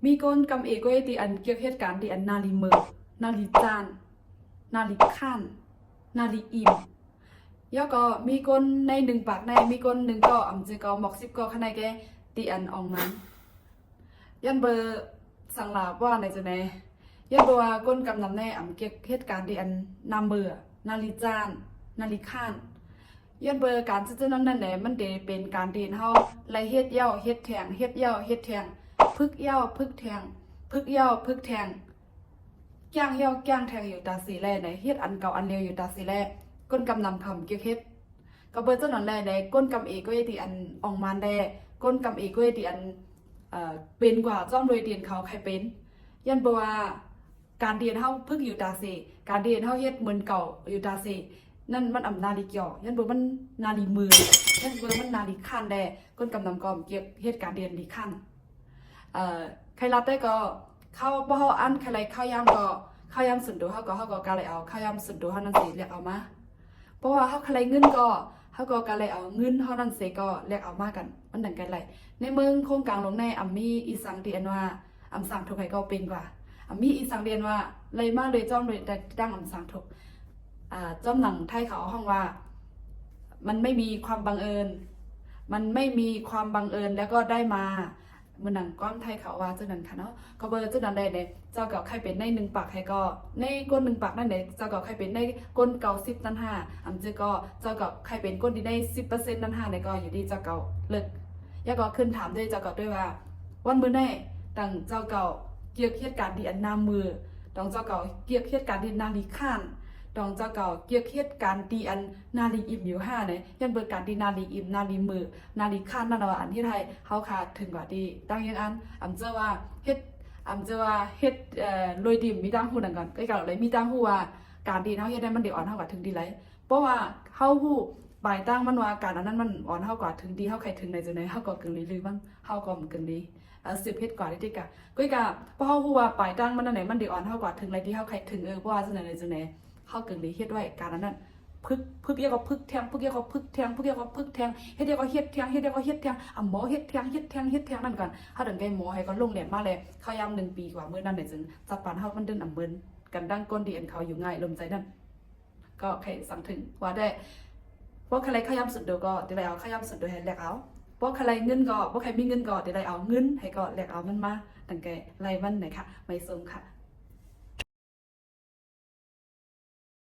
มีคนกำเอกก็ตีอันเกี่ยวเหตุการณ์ที่อันนาลีเมอนาลีจานนาลีข้านนาลีอิ่มย่อก็มีคนในหนึ่งปากในมีคนหนึ่งก็อ่ำจะก็หมอก10ก็ข้างในแกตีอันออกมันยันเบอร์สังลาว่าในจะไหนยันเบอร์ว่าก้นกำนำแน่อ่ำเกี่ยวเหตุการณ์ที่อันนำเบอร์นาลีจานนาลีข้านยันเบอร์การซื่อๆนั่นแหละมันเดเป็นการเดินเฮาไล่เฮ็ดเย้าเฮ็ดแทงเฮ็ดเย้าเฮ็ดแทงพึกเย้าพึกแทงพึกเย้าพึกแทงแก้งเย้าแก้งแทงอยู่ตาสีแลไหนเฮ็ดอันเก่าอันเร็วอยู่ตาสีแลก้นกำนำคำเกี่ยวเฮ็ดก็เบอร์เจ้าหนอนแลไหนก้นกำเอกก็ที่อันออกมานแดก้นกำเอกก็ที่อันเป็นกว่าจ้อมโดยเดียนเขาใครเป็นยันเบอร์ว่าการเรียนเฮาพึกอยู่ตาสีการเรียนเฮาเฮ็ดเหมือนเก่าอยู่ตาสีนั่นมันอำนาลีเกี่ยวยันเบอร์มันนาลีมือยันเบอร์มันนาลีขั้นแดก้นกำนำกอมเกี่ยวเหตุการณ์เรียนลีขั้นใครรับได้ก็เข้าบ่เฮาอันใครเข้ายามก็เข้ายามสุดดูเฮาก็กาเลยเอาเข้ายามสุดดูเฮานั่นสิเรียกเอามาเพราะว่าเฮาใครเงินก็เฮาก็กาเลยเอาเงินเฮานั่นสิก็เรียกเอามากันมันดังกันไรในเมืองโครงการลงในอัมมีอีสังเดียนว่าอัมสังทุกใครก็เป็นกว่าอัมมีอีสังเดียนว่าเลยมาเลยจ้อมเลยแต่ดังอัมสังทุกจ้อมหนังไทยเขาห้องว่ามันไม่มีความบังเอิญมันไม่มีความบังเอิญแล้วก็ได้มาเมื่อหนังก้อนไทยเขาว่าเจ้านั้นค่ะเนาะก็เบอร์เจ้านั้นได้เนี่ยเจ้าเก่าใครเป็นใน1 ปากใครก็ในก้น1 ปากนั่นเนี่ยเจ้าเก่าใครเป็นในก้นเก่า10 นั่น5อันเจ้าก็เจ้าเก่าใครเป็นก้นที่ได้ 10% นั่น5เนี่ยก็อยู่ที่เจ้าเก่าเลิกย่าก็ขึ้นถามด้วยเจ้าเก่าด้วยว่าวันมื้อไหนตั้งเจ้าเก่าเกี่ยวเหตุการณ์ที่อันนำมือต้องเจ้าเก่าเกี่ยวเหตุการณ์ที่นาลีข้านดองเจ้าเก่าเกี่ยวเหตุการณ์ที่อันนาลีอิ่มอยู่5เนี่ยยันเบิดการที่นาลีอิ่มนาลีมือนาลีข้านนั่นว่าอันที่ไทยเฮาขาดถึงกว่าดีตั้งยังอันอำเจ้าว่าเฮ็ดลอยดิมมีตั้งฮู้นั่นก่อนใกล้ๆเลยมีตั้งฮู้ว่าการดีเฮาเฮ็ดได้มันได้อ่อนเฮากว่าถึงดีไรเพราะว่าเฮาฮู้ปลายตั้งมันว่าการอันนั้นมันอ่อนเฮากว่าถึงดีเฮาใครถึงในจังได๋เฮาก็กึ่งลีลือบ้างเฮาก็มันกึ่งดีสืบเฮ็ดกว่าได้ติกะก็อีกะเพราะเฮาฮู้ว่าปลายตั้งมันอันไหนมันได้อ่อนเฮากว่าถึงไรที่เฮาใครถึงเพราะว่าจังได๋จังได๋เฮาเกิงดีเฮ็ดไว้การนั้นพึกเยอะก็พึกแทงพึกเยอะก็พึกแทงพึกเยอะก็พึกแทงเฮ็ดเยอะก็เฮ็ดแทงเฮ็ดเยอะก็เฮ็ดแทงหมอเฮ็ดแทงนั่นก่อนเฮาถึงได้หมอให้ก็ลงเรียนมาแล้วเขายาม1 ปีกว่ามื้อนั้นได้จึงจับปานเฮามันเดินอำเบิ่นกันดังก้นดีอันเขาอยู่ง่ายลมใจนั่นก็ใครสั่งถึงว่าได้เพราะใครเขายามสุดเดียวก็ได้เอาเขายามสุดเดียวให้แลกเอาเพราะใครเงินก็เพราะใครมีเงินก็ได้เอาเงินให้ก็แลกเอามันมาตั้งแต่รายวันไหนค่ะไม่ส่งค่ะ